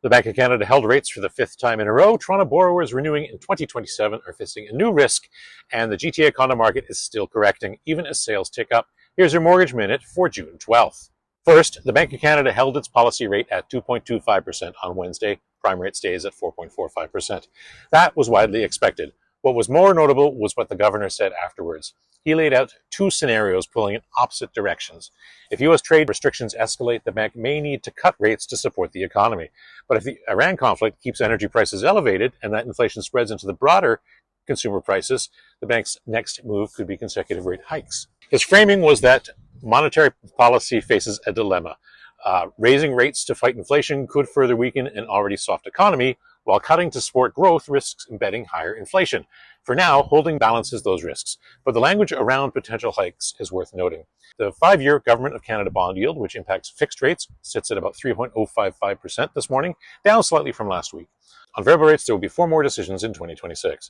The Bank of Canada held rates for the fifth time in a row. Toronto borrowers renewing in 2027 are facing a new risk, and the GTA condo market is still correcting, even as sales tick up. Here's your Mortgage Minute for June 12th. First, the Bank of Canada held its policy rate at 2.25% on Wednesday. Prime rate stays at 4.45%. That was widely expected. What was more notable was what the governor said afterwards. He laid out two scenarios pulling in opposite directions. If U.S. trade restrictions escalate, the bank may need to cut rates to support the economy. But if the Iran conflict keeps energy prices elevated and that inflation spreads into the broader consumer prices, the bank's next move could be consecutive rate hikes. His framing was that monetary policy faces a dilemma. Raising rates to fight inflation could further weaken an already soft economy, while cutting to support growth risks embedding higher inflation. For now, holding balances those risks, but the language around potential hikes is worth noting. The 5-year Government of Canada bond yield, which impacts fixed rates, sits at about 3.055% this morning, down slightly from last week. On variable rates, there will be 4 more decisions in 2026.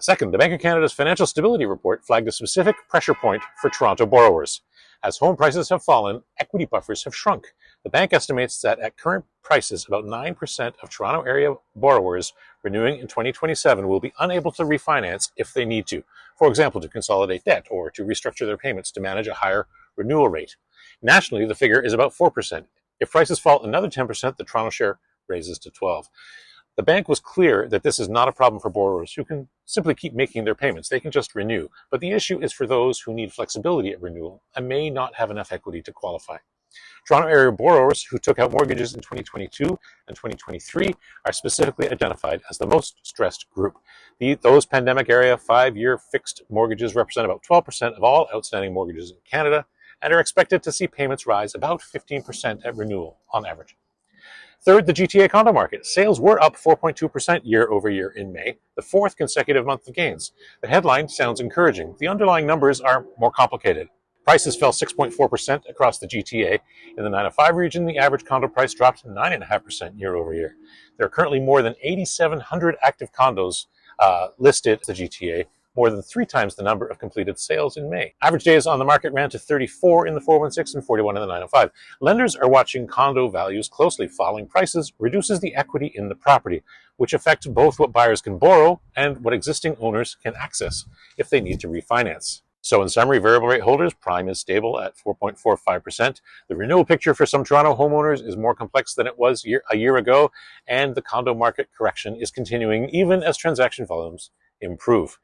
Second, the Bank of Canada's Financial Stability Report flagged a specific pressure point for Toronto borrowers. As home prices have fallen, equity buffers have shrunk. The bank estimates that at current prices, about 9% of Toronto area borrowers renewing in 2027 will be unable to refinance if they need to, for example, to consolidate debt or to restructure their payments to manage a higher renewal rate. Nationally, the figure is about 4%. If prices fall another 10%, the Toronto share raises to 12%. The bank was clear that this is not a problem for borrowers who can simply keep making their payments. They can just renew. But the issue is for those who need flexibility at renewal and may not have enough equity to qualify. Toronto area borrowers who took out mortgages in 2022 and 2023 are specifically identified as the most stressed group. Those pandemic area 5-year fixed mortgages represent about 12% of all outstanding mortgages in Canada and are expected to see payments rise about 15% at renewal on average. Third, the GTA condo market. Sales were up 4.2% year over year in May, the 4th consecutive month of gains. The headline sounds encouraging. The underlying numbers are more complicated. Prices fell 6.4% across the GTA. In the 905 region, the average condo price dropped 9.5% year over year. There are currently more than 8,700 active condos listed in the GTA, more than 3 times the number of completed sales in May. Average days on the market ran to 34 in the 416 and 41 in the 905. Lenders are watching condo values closely. Falling prices reduces the equity in the property, which affects both what buyers can borrow and what existing owners can access if they need to refinance. So in summary, variable rate holders, prime is stable at 4.45%. The renewal picture for some Toronto homeowners is more complex than it was a year ago, and the condo market correction is continuing even as transaction volumes improve.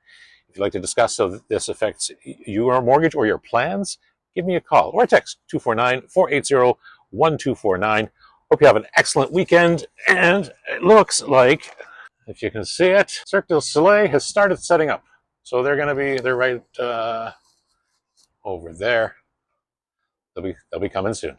If you'd like to discuss how this affects your mortgage or your plans, give me a call or a text 249-480-1249. Hope you have an excellent weekend. And it looks like, if you can see it, Cirque du Soleil has started setting up. So they're right over there. They'll be coming soon.